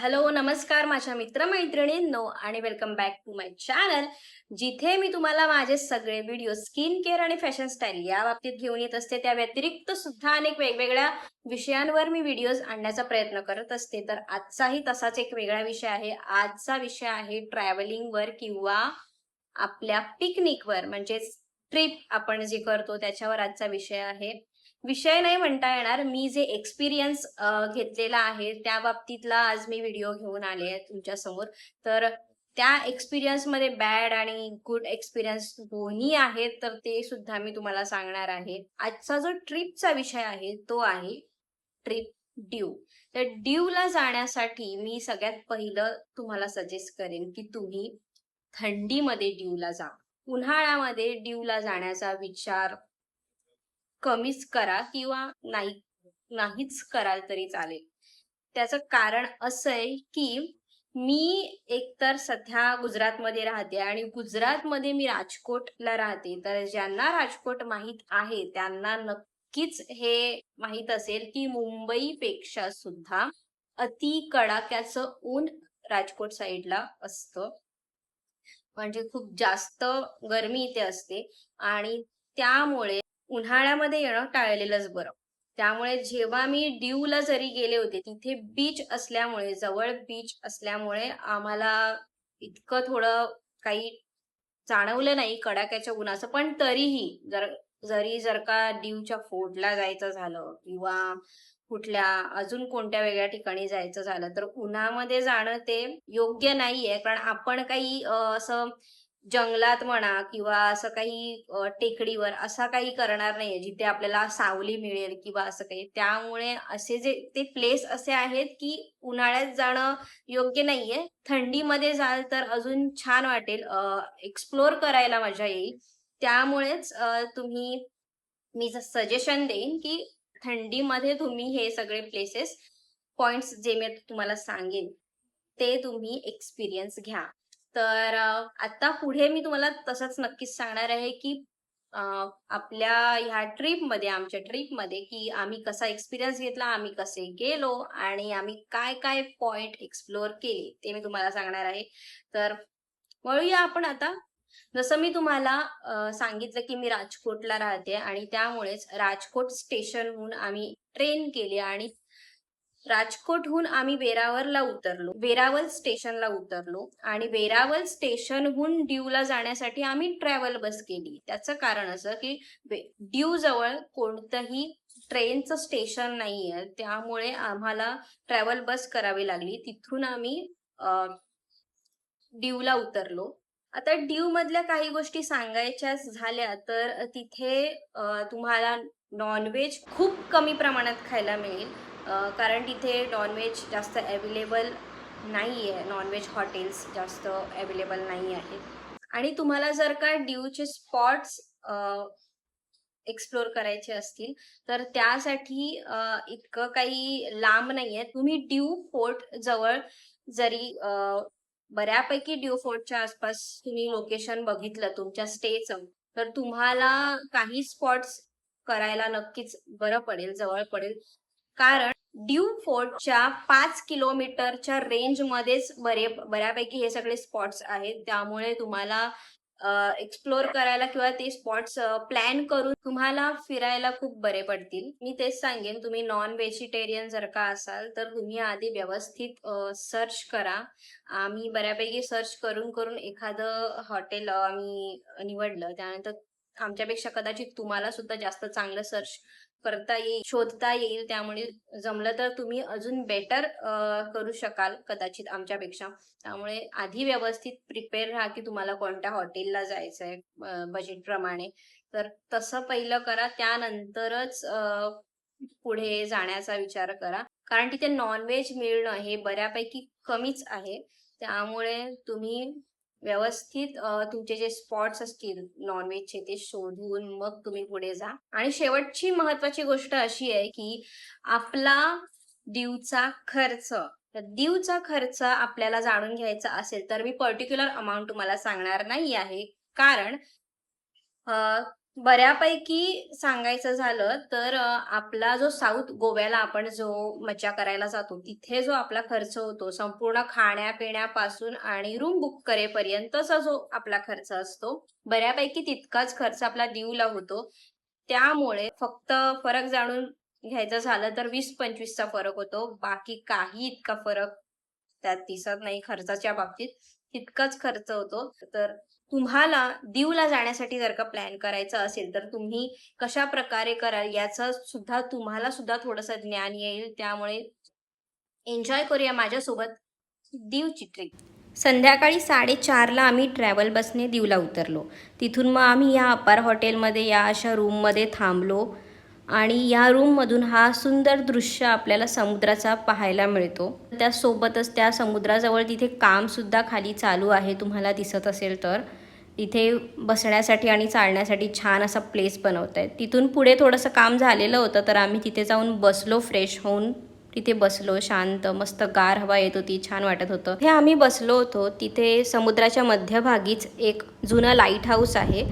Hello, नमस्कार माझ्या मित्रमैत्रिणींनो आणि welcome back to my channel, जिथे मी तुम्हाला माझे सगळे व्हिडिओ स्किन केअर आणि फॅशन स्टाईल या बाबतीत घेऊन येत असते. त्या व्यतिरिक्त सुद्धा अनेक वेगवेगळ्या विषयांवर मी व्हिडिओज आणण्याचा प्रयत्न करत असते. तर आजचाही तसाच एक वेगळा विषय आहे. आजचा विषय आहे ट्रॅव्हलिंगवर किंवा आपल्या पिकनिकवर, म्हणजेच ट्रिप आपण जे करतो त्याच्यावर आजचा विषय आहे. विषय नाही म्हणता येणार, मी जे एक्सपिरियन्स घेतलेला आहे त्या बाबतीतला आज मी व्हिडिओ घेऊन आले आहे तुमच्या समोर. तर त्या एक्सपिरियन्समध्ये बॅड आणि गुड एक्सपिरियन्स दोन्ही आहेत, तर ते सुद्धा मी तुम्हाला सांगणार आहे. आजचा जो ट्रिपचा विषय आहे तो आहे ट्रिप ड्यू. तर ड्यूला जाण्यासाठी मी सगळ्यात पहिलं तुम्हाला सजेस्ट करेन की तुम्ही थंडीमध्ये ड्यूला जा. उन्हाळ्यामध्ये ड्यूला जाण्याचा विचार कमीच करा किंवा नाहीच कराल तरी चालेल. त्याचं कारण असं आहे की मी एकतर सध्या गुजरातमध्ये राहते आणि गुजरातमध्ये मी राजकोटला राहते. तर ज्यांना राजकोट माहीत आहे त्यांना नक्कीच हे माहीत असेल की मुंबईपेक्षा सुद्धा अति कडाक्याचं ऊन राजकोट साईडला असतं. म्हणजे खूप जास्त गरमी इथे असते आणि त्यामुळे उन्हाळ्यामध्ये येणं टाळलेलंच बरं. त्यामुळे जेव्हा मी दीवला जरी गेले होते, तिथे बीच असल्यामुळे, जवळ बीच असल्यामुळे आम्हाला इतकं थोडं काही जाणवलं नाही कडाक्याच्या उन्हाचं. पण तरीही जर का दीवच्या फोर्टला जायचं झालं किंवा कुठल्या अजून कोणत्या वेगळ्या ठिकाणी जायचं झालं, तर उन्हामध्ये जाणं ते योग्य नाहीये. कारण आपण काही असं जंगलात म्हणा किंवा असं काही टेकडीवर असा काही करणार नाहीये, जिथे आपल्याला सावली मिळेल किंवा असं काही. त्यामुळे असे जे ते प्लेस असे आहेत, की उन्हाळ्यात जाणं योग्य नाहीये. थंडीमध्ये जाल तर अजून छान वाटेल, एक्सप्लोर करायला मजा येईल. त्यामुळेच मी सजेशन देईन, की थंडीमध्ये तुम्ही हे सगळे प्लेसेस, पॉइंट्स जे मी तुम्हाला सांगेन, ते तुम्ही एक्सपिरियन्स घ्या. तर आता पुढे मी तुम्हाला तसंच नक्कीच सांगणार आहे, की अ, आपल्या ह्या ट्रिपमध्ये, आमच्या ट्रिपमध्ये, की आम्ही कसा एक्सपिरियन्स घेतला, आम्ही कसे गेलो आणि आम्ही काय-काय पॉइंट एक्सप्लोर केले, ते मी तुम्हाला सांगणार आहे. तर वळूया आपण आता. जसं मी तुम्हाला सांगितलं, की मी राजकोटला राहते आणि त्यामुळेच राजकोट स्टेशनहून आम्ही ट्रेन केली आणि राजकोटहून आम्ही वेरावल स्टेशनला उतरलो आणि वेरावल स्टेशनहून दीवला जाण्यासाठी आम्ही ट्रॅव्हल बस केली. त्याचं कारण असं, की दीव जवळ कोणतंही ट्रेनचं स्टेशन नाहीये. त्यामुळे आम्हाला ट्रॅव्हल बस करावी लागली. तिथून आम्ही दीवला उतरलो. आता दीव मधल्या काही गोष्टी सांगायच्या झाल्या तर तिथे तुम्हाला नॉनव्हेज खूप कमी प्रमाणात खायला मिळेल. कारण तिथे नॉनव्हेज जास्त अवेलेबल नाहीये. नॉनव्हेज हॉटेल्स जास्त अवेलेबल नाही आहेत. आणि तुम्हाला जर का दीवचे स्पॉट्स एक्सप्लोर करायचे असतील, तर त्यासाठी इतकं काही लांब नाहीये. तुम्ही दीव फोर्ट जवळ जरी बऱ्यापैकी ड्यू फोर्टच्या आसपास तुम्ही लोकेशन बघितलं तुमच्या स्टेचं, तर तुम्हाला काही स्पॉट्स करायला नक्कीच बरं पडेल, जवळ पडेल. कारण ड्यू फोर्टच्या 5 किलोमीटरच्या रेंजमध्येच बऱ्यापैकी हे सगळे स्पॉट्स आहेत. त्यामुळे तुम्हाला एक्सप्लोर करायला किंवा ते स्पॉट्स प्लॅन करून तुम्हाला फिरायला खूप बरे पडतील. मी तेच सांगेन, तुम्ही नॉन व्हेजिटेरियन जर का असाल, तर तुम्ही आधी व्यवस्थित सर्च करा. आम्ही बऱ्यापैकी सर्च करून करून एखादं हॉटेल आम्ही निवडलं. त्यानंतर आमच्यापेक्षा कदाचित तुम्हाला सुद्धा जास्त चांगलं सर्च करता येईल, शोधता येईल. त्यामुळे जमलं तर तुम्ही अजून बेटर करू शकाल कदाचित आमच्यापेक्षा. त्यामुळे आधी व्यवस्थित प्रिपेअर राहा, की तुम्हाला कोणत्या हॉटेलला जायचंय बजेटप्रमाणे. तर तसं पहिलं करा, त्यानंतरच पुढे जाण्याचा विचार करा. कारण तिथे नॉनव्हेज मिळणं हे बऱ्यापैकी कमीच आहे. त्यामुळे तुम्ही व्यवस्थित तुमचे जे स्पॉट्स असतील नॉनव्हेजचे ते शोधून मग तुम्ही पुढे जा. आणि शेवटची महत्वाची गोष्ट अशी आहे, की आपला दीवचा खर्च. तर दीवचा खर्च आपल्याला जाणून घ्यायचा असेल तर मी पर्टिक्युलर अमाउंट तुम्हाला सांगणार नाही आहे. कारण बऱ्यापैकी सांगायचं झालं तर आपला जो साऊथ गोव्याला आपण जो मज्जा करायला जातो, तिथे जो आपला खर्च होतो, संपूर्ण खाण्यापिण्यापासून आणि रूम बुक करेपर्यंतचा जो आपला खर्च असतो, बऱ्यापैकी तितकाच खर्च आपला दीवला होतो. त्यामुळे फक्त फरक जाणून घ्यायचं झालं तर 20-25 चा फरक होतो. बाकी काही इतका फरक त्यात दिसत नाही खर्चाच्या बाबतीत. तितकाच खर्च होतो. तर तुम्हाला दीवला जाण्यासाठी जर का प्लॅन करायचा असेल, तर तुम्ही कशाप्रकारे कराल याचं सुद्धा तुम्हाला सुद्धा थोडंसं ज्ञान येईल. त्यामुळे एन्जॉय करूया माझ्यासोबत दीवची ट्रिप. संध्याकाळी 4:30ला आम्ही ट्रॅव्हल बसने दीवला उतरलो. तिथून मग आम्ही या अपार हॉटेलमध्ये या अशा रूममध्ये थांबलो आणि या रूममधून हा सुंदर दृश्य आपल्याला समुद्राचा पाहायला मिळतो. त्यासोबतच त्या समुद्राजवळ तिथे कामसुद्धा खाली चालू आहे, तुम्हाला दिसत असेल तर. तिथे बसण्यासाठी आणि चालण्यासाठी छान असा प्लेस बनवत आहेत. तिथून पुढे थोडंसं काम झालेलं होतं, तर आम्ही तिथे जाऊन बसलो, फ्रेश होऊन तिथे बसलो. शांत मस्त गार हवा येत होती, छान वाटत होतं. हे आम्ही बसलो होतो तिथे. समुद्राच्या मध्यभागीच एक जुनं लाईट हाऊस आहे.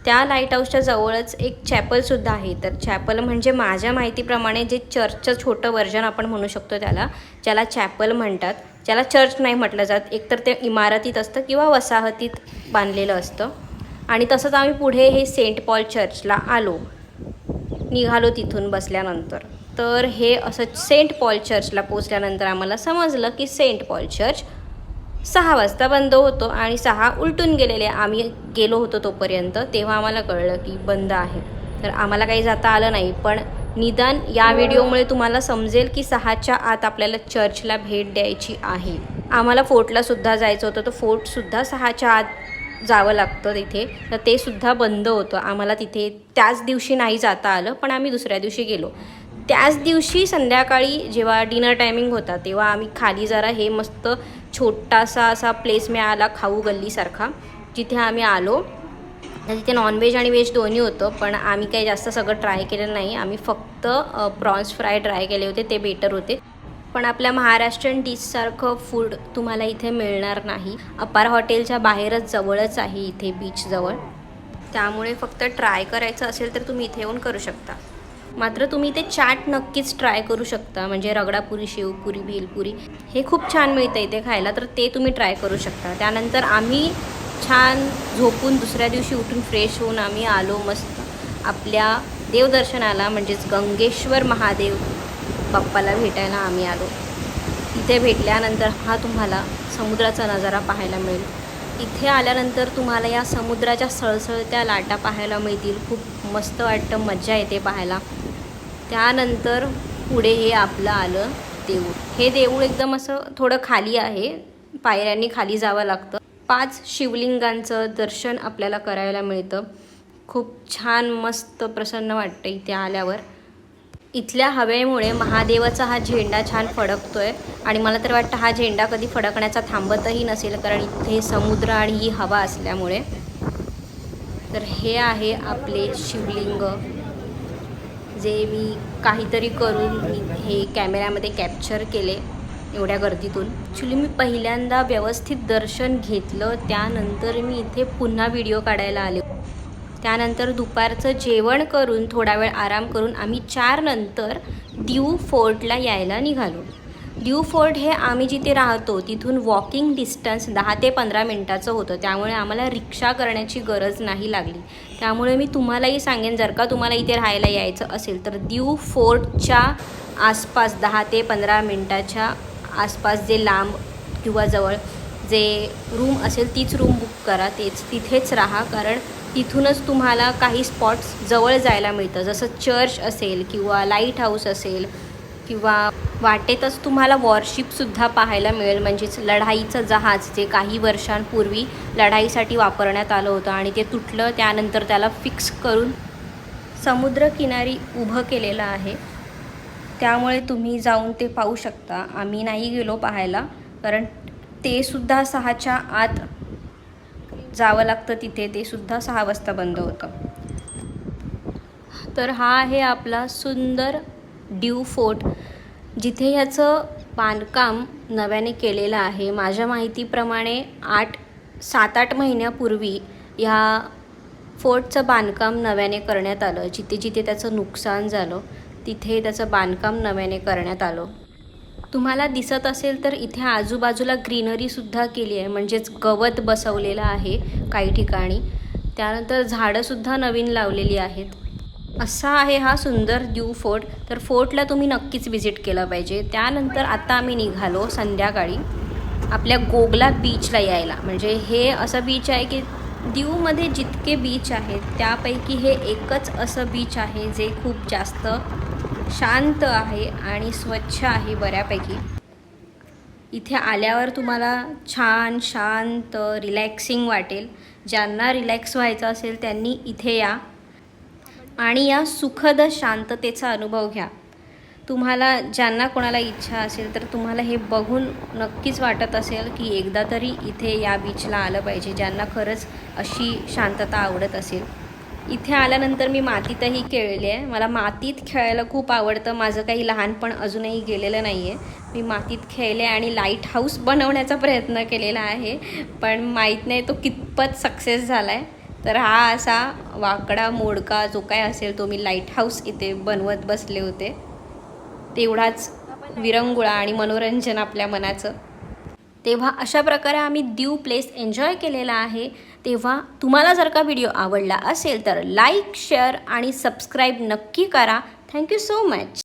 त्या लाईट हाऊसच्या जवळच एक चॅपलसुद्धा आहे. तर चॅपल म्हणजे माझ्या माहितीप्रमाणे जे चर्चचं छोटं व्हर्जन आपण म्हणू शकतो त्याला, ज्याला चॅपल म्हणतात. ज्याला चर्च नाही म्हटलं जात, एकतर ते इमारतीत असतं किंवा वसाहतीत बांधलेलं असतं. आणि तसंच आम्ही पुढे हे सेंट पॉल चर्चला आलो, निघालो तिथून बसल्यानंतर. तर हे असं सेंट पॉल चर्चला पोचल्यानंतर आम्हाला समजलं की सेंट पॉल चर्च 6 वाजता बंद होतो आणि 6 उलटून गेलेले. आम्ही गेलो होतो तोपर्यंत, तेव्हा आम्हाला कळलं की बंद आहे. तर आम्हाला काही जाता आलं नाही. पण निदान या व्हिडिओमुळे तुम्हाला समजेल की 6च्या आत आपल्याला चर्चला भेट द्यायची आहे. आम्हाला फोर्टलासुद्धा जायचं होतं, तर फोर्टसुद्धा 6च्या आत जावं लागतं तिथे. तर ते सुद्धा बंद होतं. आम्हाला तिथे त्याच दिवशी नाही जाता आलं, पण आम्ही दुसऱ्या दिवशी गेलो. त्याच दिवशी संध्याकाळी जेव्हा डिनर टायमिंग होता, तेव्हा आम्ही खाली जरा हे मस्त छोटासा असा प्लेस मिळाला खाऊ गल्लीसारखा, जिथे आम्ही आलो. तर तिथे नॉनव्हेज आणि व्हेज दोन्ही होतं, पण आम्ही काही जास्त सगळं ट्राय केलं नाही. आम्ही फक्त प्रॉन्स फ्राय ट्राय केले होते, ते बेटर होते. पण आपल्या महाराष्ट्रीयन डिशसारखं फूड तुम्हाला इथे मिळणार नाही. अपार हॉटेलच्या बाहेरच जवळच आहे, इथे बीचजवळ. त्यामुळे फक्त ट्राय करायचं असेल तर तुम्ही इथे येऊन करू शकता. मात्र तुम्ही ते चाट नक्कीच ट्राय करू शकता, म्हणजे रगडापुरी, शेवपुरी, भेलपुरी हे खूप छान मिळतं इथे खायला, तर ते तुम्ही ट्राय करू शकता. त्यानंतर आम्ही छान झोपून दुसऱ्या दिवशी उठून फ्रेश होऊन आम्ही आलो मस्त आपल्या देवदर्शनाला, म्हणजेच गंगेश्वर महादेव बाप्पाला भेटायला आम्ही आलो. इथे भेटल्यानंतर हा तुम्हाला समुद्राचा नजारा पाहायला मिळेल. इथे आल्यानंतर तुम्हाला या समुद्राच्या सळसळत्या लाटा पाहायला मिळतील. खूप मस्त वाटतं, मज्जा येते पाहायला. त्यानंतर पुढे हे आपलं आलं देऊळ. हे देऊळ एकदम असं थोडं खाली आहे, पायऱ्यांनी खाली जावं लागतं. 5 शिवलिंगांचं दर्शन आपल्याला करायला मिळतं. खूप छान मस्त प्रसन्न वाटतं इथे आल्यावर. इथल्या हवेमुळे महादेवाचा हा झेंडा छान फडकतोय आणि मला तर वाटतं हा झेंडा कधी फडकण्याचा थांबतही नसेल, कारण इथे समुद्र आणि ही हवा असल्यामुळे. तर हे आहे आपले शिवलिंग, जे मी काहीतरी करून हे कॅमेऱ्यामध्ये कॅप्चर केले एवढ्या गर्दीतून. ॲक्च्युली मी पहिल्यांदा व्यवस्थित दर्शन घेतलं, त्यानंतर मी इथे पुन्हा व्हिडिओ काढायला आले. त्यानंतर दुपारचं जेवण करून थोडा वेळ आराम करून आम्ही 4 नंतर दीव फोर्टला यायला निघालो. दीव फोर्ट हे आम्ही जिथे राहतो तिथून वॉकिंग डिस्टन्स 10 ते 15 मिनटाचं होतं. त्यामुळे आम्हाला रिक्षा करण्याची गरज नाही लागली. त्यामुळे मी तुम्हालाही सांगेन, जर का तुम्हाला इथे राहायला यायचं असेल तर दीव फोर्टच्या आसपास 10 ते 15 मिनटाच्या आसपास जे लांब किंवा जवळ जे रूम असेल तीच रूम बुक करा, तिथेच राहा. कारण तिथूनच तुम्हाला काही स्पॉट्स जवळ जायला मिळतं, जसं चर्च असेल किंवा लाईट हाऊस असेल, किंवा वाटेतच तुम्हाला वॉरशिपसुद्धा पाहायला मिळेल, म्हणजेच लढाईचं जहाज जे काही वर्षांपूर्वी लढाईसाठी वापरण्यात आलं होतं आणि ते तुटलं. त्यानंतर त्याला फिक्स करून समुद्रकिनारी उभं केलेलं आहे. त्यामुळे तुम्ही जाऊन ते पाहू शकता. आम्ही नाही गेलो पाहायला, कारण ते सुद्धा 6च्या आत जावं लागतं तिथे. ते सुद्धा 6 वाजता बंद होतं. तर हा आहे आपला सुंदर दीव फोर्ट, जिथे ह्याचं बांधकाम नव्याने केलेलं आहे. माझ्या माहितीप्रमाणे 7-8 महिन्यापूर्वी ह्या फोर्टचं बांधकाम नव्याने करण्यात आलं. जिथे जिथे त्याचं नुकसान झालं तिथे त्याचं बांधकाम नव्याने करण्यात आलं. तुम्हाला दिसत असेल तर इथे आजूबाजूला ग्रीनरीसुद्धा केली आहे, म्हणजेच गवत बसवलेलं आहे काही ठिकाणी. त्यानंतर झाडंसुद्धा नवीन लावलेली आहेत. असा आहे हा सुंदर दीव फोर्ट. तर फोर्टला तुम्ही नक्कीच व्हिजिट केलं पाहिजे. त्यानंतर आता आम्ही निघालो संध्याकाळी आपल्या गोगला बीचला यायला. म्हणजे हे असं बीच आहे की दीवमध्ये जितके बीच आहेत त्यापैकी हे एकच असं बीच आहे जे खूप जास्त शांत आहे आणि स्वच्छ आहे बऱ्यापैकी. इथे आल्यावर तुम्हाला छान शांत रिलॅक्सिंग वाटेल. ज्यांना रिलॅक्स व्हायचं असेल त्यांनी इथे या आणि या सुखद शांततेचा अनुभव घ्या. तुम्हाला ज्यांना कोणाला इच्छा असेल तर तुम्हाला हे बघून नक्कीच वाटत असेल की एकदा तरी इथे या बीचला आलं पाहिजे, ज्यांना खरंच अशी शांतता आवडत असेल. इथे आल्यानंतर मी मातीतही खेळले आहे. मला मातीत खेळायला खूप आवडतं. माझं काही लहानपण अजूनही गेलेलं नाही आहे. मी मातीत खेळले आणि लाईट हाऊस बनवण्याचा प्रयत्न केलेला आहे, पण माहीत नाही तो कितपत सक्सेस झाला आहे. तर हा असा वाकडा मोडका जो काय असेल तो मी लाईट हाऊस इथे बनवत बसले होते. तेवढाच विरंगुळा आणि मनोरंजन आपल्या मनाचं. तेव्हा अशा प्रकारे आम्ही दीव प्लेस एन्जॉय केलेला आहे. तेव्हा तुम्हाला जर का व्हिडिओ आवडला असेल तर लाईक, शेअर आणि सबस्क्राईब नक्की करा. Thank you so much.